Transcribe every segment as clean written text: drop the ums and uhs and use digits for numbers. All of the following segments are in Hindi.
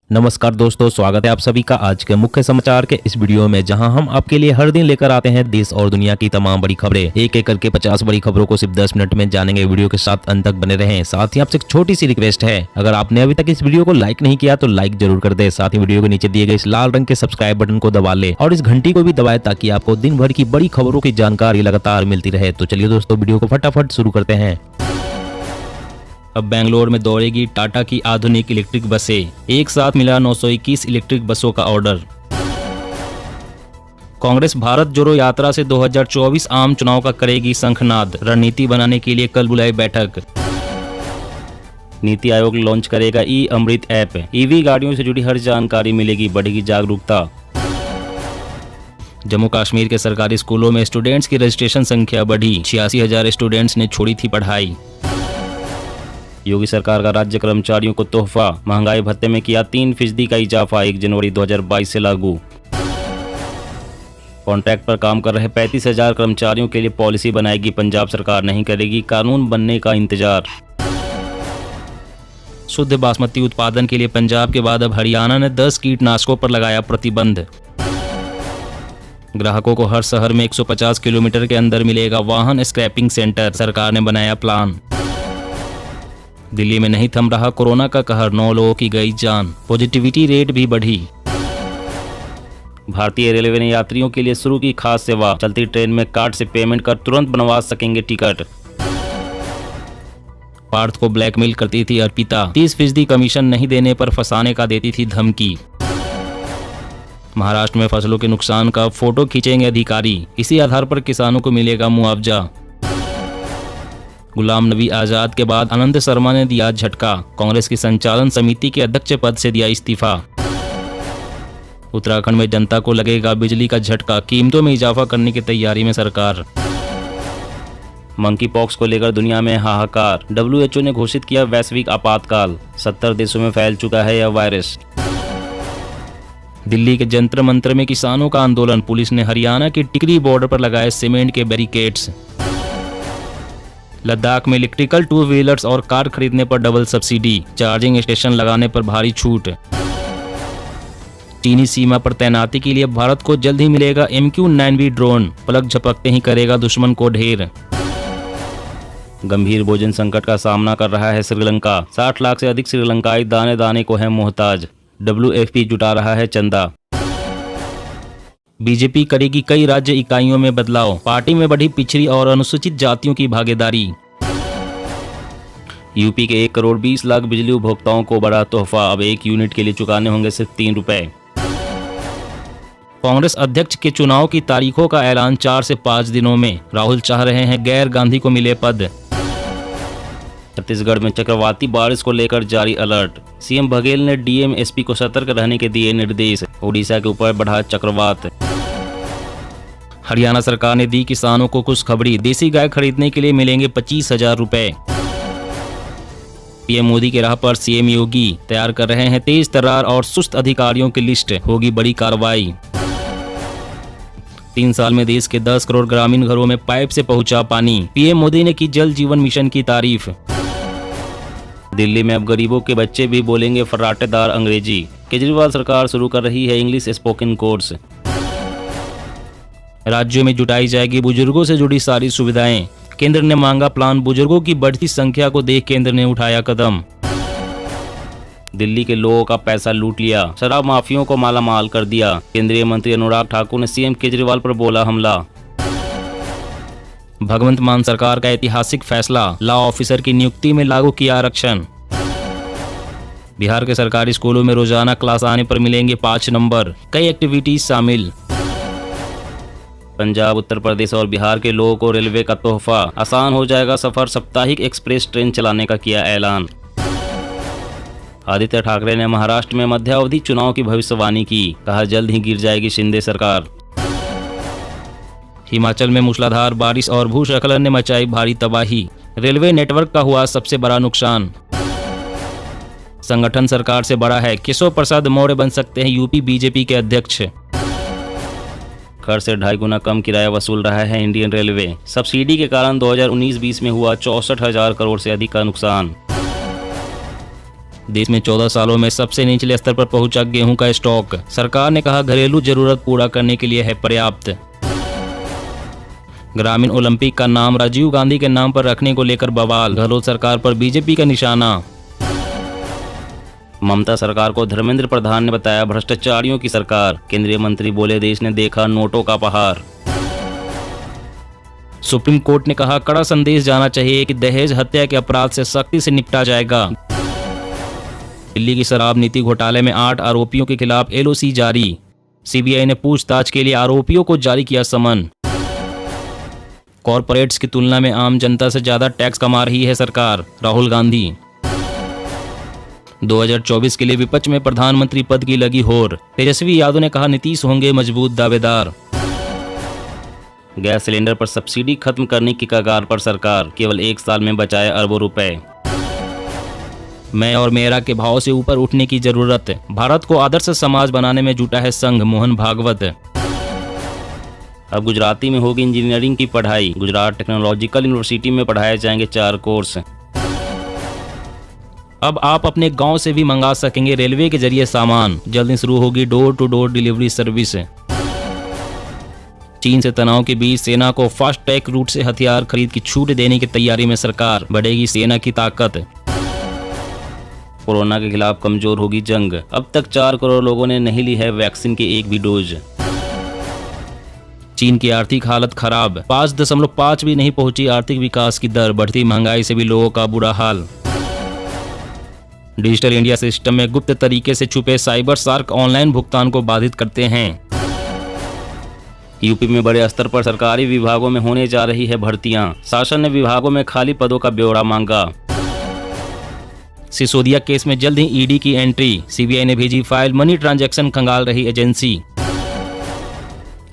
नमस्कार दोस्तों, स्वागत है आप सभी का आज के मुख्य समाचार के इस वीडियो में, जहां हम आपके लिए हर दिन लेकर आते हैं देश और दुनिया की तमाम बड़ी खबरें। एक एक करके 50 बड़ी खबरों को सिर्फ 10 मिनट में जानेंगे। वीडियो के साथ अंत तक बने रहें। साथ ही आपसे एक छोटी सी रिक्वेस्ट है, अगर आपने अभी तक इस वीडियो को लाइक नहीं किया तो लाइक जरूर कर दे। साथ ही वीडियो के नीचे दिए गए इस लाल रंग के सब्सक्राइब बटन को दबा ले और इस घंटी को भी दबाए, ताकि आपको दिन भर की बड़ी खबरों की जानकारी लगातार मिलती रहे। तो चलिए दोस्तों, वीडियो को फटाफट शुरू करते हैं। अब बेंगलोर में दौड़ेगी टाटा की आधुनिक इलेक्ट्रिक बसें। एक साथ मिला 921 इलेक्ट्रिक बसों का ऑर्डर। कांग्रेस भारत जोड़ो यात्रा से 2024 आम चुनाव का करेगी शंखनाद। रणनीति बनाने के लिए कल बुलाई बैठक। नीति आयोग लॉन्च करेगा ई अमृत ऐप। ईवी गाड़ियों से जुड़ी हर जानकारी मिलेगी, बढ़ेगी जागरूकता। जम्मू कश्मीर के सरकारी स्कूलों में स्टूडेंट्स की रजिस्ट्रेशन संख्या बढ़ी। 86,000 स्टूडेंट्स ने छोड़ी थी पढ़ाई। योगी सरकार का राज्य कर्मचारियों को तोहफा। महंगाई भत्ते में किया 3% का इजाफा। 1 जनवरी 2022 से लागू। कॉन्ट्रैक्ट पर काम कर रहे 35,000 कर्मचारियों के लिए पॉलिसी बनाएगी पंजाब सरकार। नहीं करेगी कानून बनने का इंतजार। शुद्ध बासमती उत्पादन के लिए पंजाब के बाद अब हरियाणा ने 10 कीटनाशकों पर लगाया प्रतिबंध। ग्राहकों को हर शहर में 150 किलोमीटर के अंदर मिलेगा वाहन स्क्रैपिंग सेंटर। सरकार ने बनाया प्लान। दिल्ली में नहीं थम रहा कोरोना का कहर। 9 लोगों की गई जान। पॉजिटिविटी रेट भी बढ़ी। भारतीय रेलवे ने यात्रियों के लिए शुरू की खास सेवा। चलती ट्रेन में कार्ड से पेमेंट कर तुरंत बनवा सकेंगे टिकट। पार्थ को ब्लैकमेल करती थी अर्पिता। 30% कमीशन नहीं देने पर फंसाने का देती थी धमकी। महाराष्ट्र में फसलों के नुकसान का फोटो खींचेंगे अधिकारी। इसी आधार पर किसानों को मिलेगा मुआवजा। गुलाम नबी आजाद के बाद आनंद शर्मा ने दिया झटका। कांग्रेस की संचालन समिति के अध्यक्ष पद से दिया इस्तीफा। उत्तराखंड में जनता को लगेगा बिजली का झटका। कीमतों में इजाफा करने की तैयारी में सरकार। मंकी पॉक्स को लेकर दुनिया में हाहाकार। WHO ने घोषित किया वैश्विक आपातकाल। 70 देशों में फैल चुका है यह वायरस। दिल्ली के जंतर मंतर में किसानों का आंदोलन। पुलिस ने हरियाणा की टिकरी बॉर्डर पर लगाए सीमेंट के बैरिकेड्स। लद्दाख में इलेक्ट्रिकल 2 व्हीलर्स और कार खरीदने पर डबल सब्सिडी। चार्जिंग स्टेशन लगाने पर भारी छूट। चीनी सीमा पर तैनाती के लिए भारत को जल्द ही मिलेगा MQ-9V ड्रोन। पलक झपकते ही करेगा दुश्मन को ढेर। गंभीर भोजन संकट का सामना कर रहा है श्रीलंका। 60 लाख से अधिक श्रीलंकाई दाने दाने को है मोहताज। WFP जुटा रहा है चंदा। बीजेपी करेगी कई राज्य इकाइयों में बदलाव। पार्टी में बढ़ी पिछड़ी और अनुसूचित जातियों की भागीदारी। यूपी के 1 करोड़ 20 लाख बिजली उपभोक्ताओं को बड़ा तोहफा। अब 1 यूनिट के लिए चुकाने होंगे सिर्फ 3 रुपए। कांग्रेस अध्यक्ष के चुनाव की तारीखों का ऐलान 4 से 5 दिनों में। राहुल चाह रहे हैं गैर गांधी को मिले पद। छत्तीसगढ़ में चक्रवाती बारिश को लेकर जारी अलर्ट। सीएम बघेल ने डीएम एसपी को सतर्क रहने के दिए निर्देश। ओडिशा के ऊपर बढ़ा चक्रवात। हरियाणा सरकार ने दी किसानों को खुशखबरी। देसी गाय खरीदने के लिए मिलेंगे 25,000 रुपए। पीएम मोदी के राह पर सीएम योगी तैयार कर रहे हैं तेज तर्रार और सुस्त अधिकारियों की लिस्ट। होगी बड़ी कार्रवाई। 3 साल में देश के 10 करोड़ ग्रामीण घरों में पाइप से पहुंचा पानी। पीएम मोदी ने की जल जीवन मिशन की तारीफ। दिल्ली में अब गरीबों के बच्चे भी बोलेंगे फर्राटेदार अंग्रेजी। केजरीवाल सरकार शुरू कर रही है इंग्लिश स्पोकन कोर्स। राज्यों में जुटाई जाएगी बुजुर्गों से जुड़ी सारी सुविधाएं। केंद्र ने मांगा प्लान। बुजुर्गों की बढ़ती संख्या को देख केंद्र ने उठाया कदम। दिल्ली के लोगों का पैसा लूट लिया। शराब माफियों को मालामाल कर दिया। केंद्रीय मंत्री अनुराग ठाकुर ने सीएम केजरीवाल पर बोला हमला। भगवंत मान सरकार का ऐतिहासिक फैसला। लॉ ऑफिसर की नियुक्ति में लागू किया आरक्षण। बिहार के सरकारी स्कूलों में रोजाना क्लास आने पर मिलेंगे 5 नंबर। कई एक्टिविटीज शामिल। पंजाब, उत्तर प्रदेश और बिहार के लोगों को रेलवे का तोहफा। आसान हो जाएगा सफर। साप्ताहिक एक्सप्रेस ट्रेन चलाने का किया ऐलान। आदित्य ठाकरे ने महाराष्ट्र में मध्यावधि चुनाव की भविष्यवाणी की। कहा जल्द ही गिर जाएगी शिंदे सरकार। हिमाचल में मूसलाधार बारिश और भूस्खलन ने मचाई भारी तबाही। रेलवे नेटवर्क का हुआ सबसे बड़ा नुकसान। संगठन सरकार से बड़ा है। केशव प्रसाद मौर्य बन सकते हैं यूपी बीजेपी के अध्यक्ष। कर से 2.5 गुना कम किराया वसूल रहा है इंडियन रेलवे। सब्सिडी के कारण 2019-20 में हुआ 64,000 करोड़ से अधिक का नुकसान। देश में 14 सालों में सबसे निचले स्तर पर पहुंचा गेहूं का स्टॉक। सरकार ने कहा घरेलू जरूरत पूरा करने के लिए है पर्याप्त। ग्रामीण ओलंपिक का नाम राजीव गांधी के नाम पर रखने को लेकर बवाल। गहलोत सरकार पर बीजेपी का निशाना। ममता सरकार को धर्मेंद्र प्रधान ने बताया भ्रष्टाचारियों की सरकार। केंद्रीय मंत्री बोले देश ने देखा नोटों का पहाड़। सुप्रीम कोर्ट ने कहा कड़ा संदेश जाना चाहिए कि दहेज हत्या के अपराध से सख्ती से निपटा जाएगा। दिल्ली की शराब नीति घोटाले में 8 आरोपियों के खिलाफ एलओसी जारी। सीबीआई ने पूछताछ के लिए आरोपियों को जारी किया समन। कॉरपोरेट्स की तुलना में आम जनता से ज्यादा टैक्स कमा रही है सरकार। राहुल गांधी। 2024 के लिए विपक्ष में प्रधानमंत्री पद की लगी होर। तेजस्वी यादव ने कहा नीतीश होंगे मजबूत दावेदार। गैस सिलेंडर पर सब्सिडी खत्म करने की कगार पर सरकार। केवल 1 साल में बचाए अरबों रुपए। मैं और मेरा के भाव से ऊपर उठने की जरूरत। भारत को आदर्श समाज बनाने में जुटा है संघ। मोहन भागवत। अब गुजराती में होगी इंजीनियरिंग की पढ़ाई। गुजरात टेक्नोलॉजिकल यूनिवर्सिटी में पढ़ाए जाएंगे 4 कोर्स। अब आप अपने गांव से भी मंगा सकेंगे रेलवे के जरिए सामान। जल्द ही शुरू होगी door to door delivery service. चीन से तनाव के बीच सेना को फास्ट ट्रैक रूट से हथियार खरीद की छूट देने की तैयारी में सरकार। बढ़ेगी सेना की ताकत। कोरोना के खिलाफ कमजोर होगी जंग। अब तक 4 करोड़ लोगों ने नहीं ली है वैक्सीन की एक भी डोज। चीन की आर्थिक हालत खराब। 5.5 भी नहीं पहुंची आर्थिक विकास की दर। बढ़ती महंगाई से भी लोगों का बुरा हाल। डिजिटल इंडिया सिस्टम में गुप्त तरीके से छुपे साइबर शार्क ऑनलाइन भुगतान को बाधित करते हैं। यूपी में बड़े स्तर पर सरकारी विभागों में होने जा रही है भर्तियां। शासन ने विभागों में खाली पदों का ब्यौरा मांगा। सिसोदिया केस में जल्द ही ईडी की एंट्री। सीबीआई ने भेजी फाइल। मनी ट्रांजैक्शन खंगाल रही एजेंसी।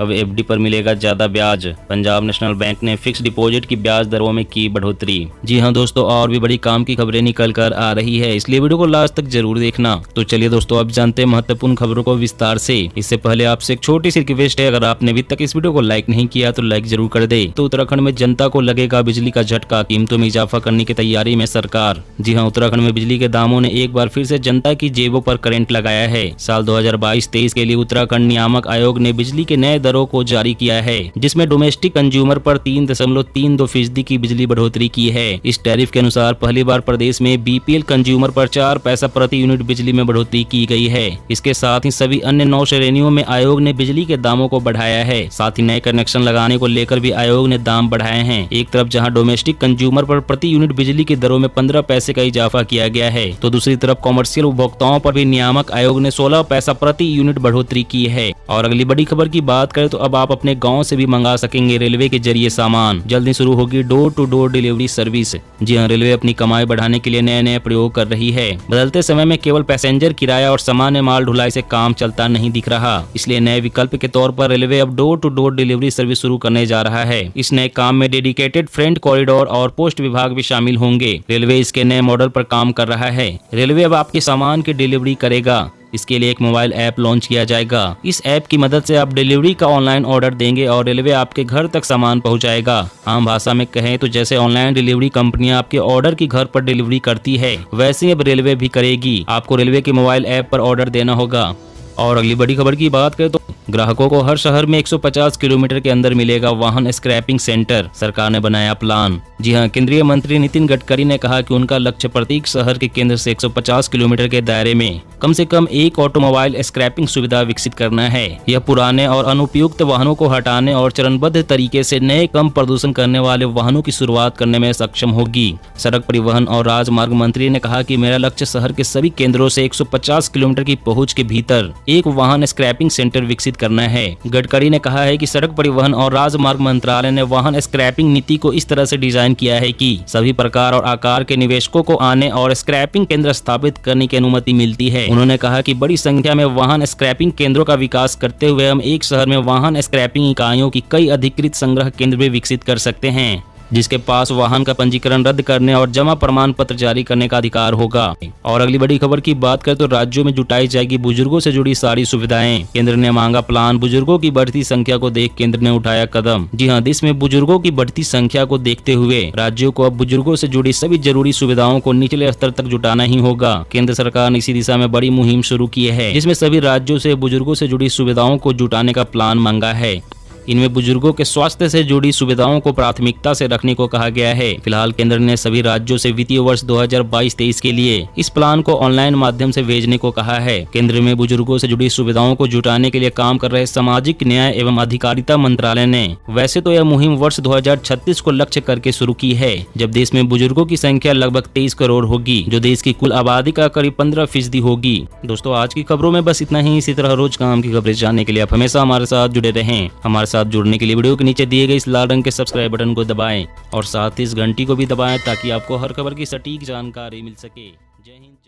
अब एफडी पर मिलेगा ज्यादा ब्याज। पंजाब नेशनल बैंक ने फिक्स डिपॉजिट की ब्याज दरों में की बढ़ोतरी। जी हां दोस्तों, और भी बड़ी काम की खबरें निकल कर आ रही है, इसलिए वीडियो को लास्ट तक जरूर देखना। तो चलिए दोस्तों, अब जानते हैं महत्वपूर्ण खबरों को विस्तार से। इससे पहले आपसे एक छोटी सी रिक्वेस्ट है, अगर आपने अभी तक इस वीडियो को लाइक नहीं किया तो लाइक जरूर कर दे। तो उत्तराखंड में जनता को लगेगा बिजली का झटका। कीमतों में इजाफा करने की तैयारी में सरकार। जी हाँ, उत्तराखंड में बिजली के दामों ने एक बार फिर से जनता की जेबों पर करंट लगाया है। साल 2022-23 के लिए उत्तराखंड नियामक आयोग ने बिजली के नए दरों को जारी किया है, जिसमें डोमेस्टिक कंज्यूमर पर 3.32% की बिजली बढ़ोतरी की है। इस टैरिफ के अनुसार पहली बार प्रदेश में बीपीएल कंज्यूमर पर 4 पैसा प्रति यूनिट बिजली में बढ़ोतरी की गई है। इसके साथ ही सभी अन्य 9 श्रेणियों में आयोग ने बिजली के दामों को बढ़ाया है। साथ ही नए कनेक्शन लगाने को लेकर भी आयोग ने दाम बढ़ाए हैं। एक तरफ जहां डोमेस्टिक कंज्यूमर पर प्रति यूनिट बिजली की दरों में 15 पैसे का इजाफा किया गया है, तो दूसरी तरफ कॉमर्शियल उपभोक्ताओं पर भी नियामक आयोग ने 16 पैसा प्रति यूनिट बढ़ोतरी की है। और अगली बड़ी खबर की बात करें तो अब आप अपने गांव से भी मंगा सकेंगे रेलवे के जरिए सामान। जल्द ही शुरू होगी door to door delivery service. जी हां, रेलवे अपनी कमाई बढ़ाने के लिए नए नए प्रयोग कर रही है। बदलते समय में केवल पैसेंजर किराया और सामान्य माल ढुलाई से काम चलता नहीं दिख रहा, इसलिए नए विकल्प के तौर पर रेलवे अब door to door delivery service शुरू करने जा रहा है। इस नए काम में डेडिकेटेड फ्रेंट कॉरिडोर और पोस्ट विभाग भी शामिल होंगे। रेलवे इसके नए मॉडल पर काम कर रहा है। रेलवे अब आपके सामान की डिलीवरी करेगा। इसके लिए एक मोबाइल ऐप लॉन्च किया जाएगा। इस ऐप की मदद से आप डिलीवरी का ऑनलाइन ऑर्डर देंगे और रेलवे आपके घर तक सामान पहुंचाएगा। आम भाषा में कहें तो जैसे ऑनलाइन डिलीवरी कंपनियां आपके ऑर्डर की घर पर डिलीवरी करती है, वैसे अब रेलवे भी करेगी। आपको रेलवे के मोबाइल ऐप पर ऑर्डर देना होगा। और अगली बड़ी खबर की बात करें तो ग्राहकों को हर शहर में 150 किलोमीटर के अंदर मिलेगा वाहन स्क्रैपिंग सेंटर। सरकार ने बनाया प्लान। जी हां, केंद्रीय मंत्री नितिन गडकरी ने कहा कि उनका लक्ष्य प्रत्येक शहर के केंद्र से 150 किलोमीटर के दायरे में कम से कम एक ऑटोमोबाइल स्क्रैपिंग सुविधा विकसित करना है। यह पुराने और अनुपयुक्त वाहनों को हटाने और चरणबद्ध तरीके से नए कम प्रदूषण करने वाले वाहनों की शुरुआत करने में सक्षम होगी। सड़क परिवहन और राजमार्ग मंत्री ने कहा कि मेरा लक्ष्य शहर के सभी केंद्रों से 150 किलोमीटर की पहुँच के भीतर एक वाहन स्क्रैपिंग सेंटर विकसित करना है। गडकरी ने कहा है कि सड़क परिवहन और राजमार्ग मंत्रालय ने वाहन स्क्रैपिंग नीति को इस तरह से डिजाइन किया है कि सभी प्रकार और आकार के निवेशकों को आने और स्क्रैपिंग केंद्र स्थापित करने की अनुमति मिलती है। उन्होंने कहा कि बड़ी संख्या में वाहन स्क्रैपिंग केंद्रों का विकास करते हुए हम एक शहर में वाहन स्क्रैपिंग इकाइयों की कई अधिकृत संग्रह केंद्र भी विकसित कर सकते हैं। जिसके पास वाहन का पंजीकरण रद्द करने और जमा प्रमाण पत्र जारी करने का अधिकार होगा। और अगली बड़ी खबर की बात करें तो राज्यों में जुटाई जाएगी बुजुर्गों से जुड़ी सारी सुविधाएं। केंद्र ने मांगा प्लान, बुजुर्गों की बढ़ती संख्या को देख केंद्र ने उठाया कदम। जी हां, देश में बुजुर्गों की बढ़ती संख्या को देखते हुए राज्यों को अब बुजुर्गों से जुड़ी सभी जरूरी सुविधाओं को निचले स्तर तक जुटाना ही होगा। केंद्र सरकार ने इसी दिशा में बड़ी मुहिम शुरू की है, जिसमें सभी राज्यों से बुजुर्गों से जुड़ी सुविधाओं को जुटाने का प्लान मांगा है। इनमें बुजुर्गों के स्वास्थ्य से जुड़ी सुविधाओं को प्राथमिकता से रखने को कहा गया है। फिलहाल केंद्र ने सभी राज्यों से वित्तीय वर्ष 2022-23 के लिए इस प्लान को ऑनलाइन माध्यम से भेजने को कहा है। केंद्र में बुजुर्गों से जुड़ी सुविधाओं को जुटाने के लिए काम कर रहे सामाजिक न्याय एवं अधिकारिता मंत्रालय ने वैसे तो यह मुहिम वर्ष 2036 को लक्ष्य करके शुरू की है, जब देश में बुजुर्गों की संख्या लगभग 23 करोड़ होगी, जो देश की कुल आबादी का करीब 15% होगी। दोस्तों, आज की खबरों में बस इतना ही। इसी तरह रोज काम की खबरें जानने के लिए आप हमेशा हमारे साथ जुड़े रहें। हमारे साथ जुड़ने के लिए वीडियो के नीचे दिए गए इस लाल रंग के सब्सक्राइब बटन को दबाएं और साथ ही इस घंटी को भी दबाएं, ताकि आपको हर खबर की सटीक जानकारी मिल सके। जय हिंद।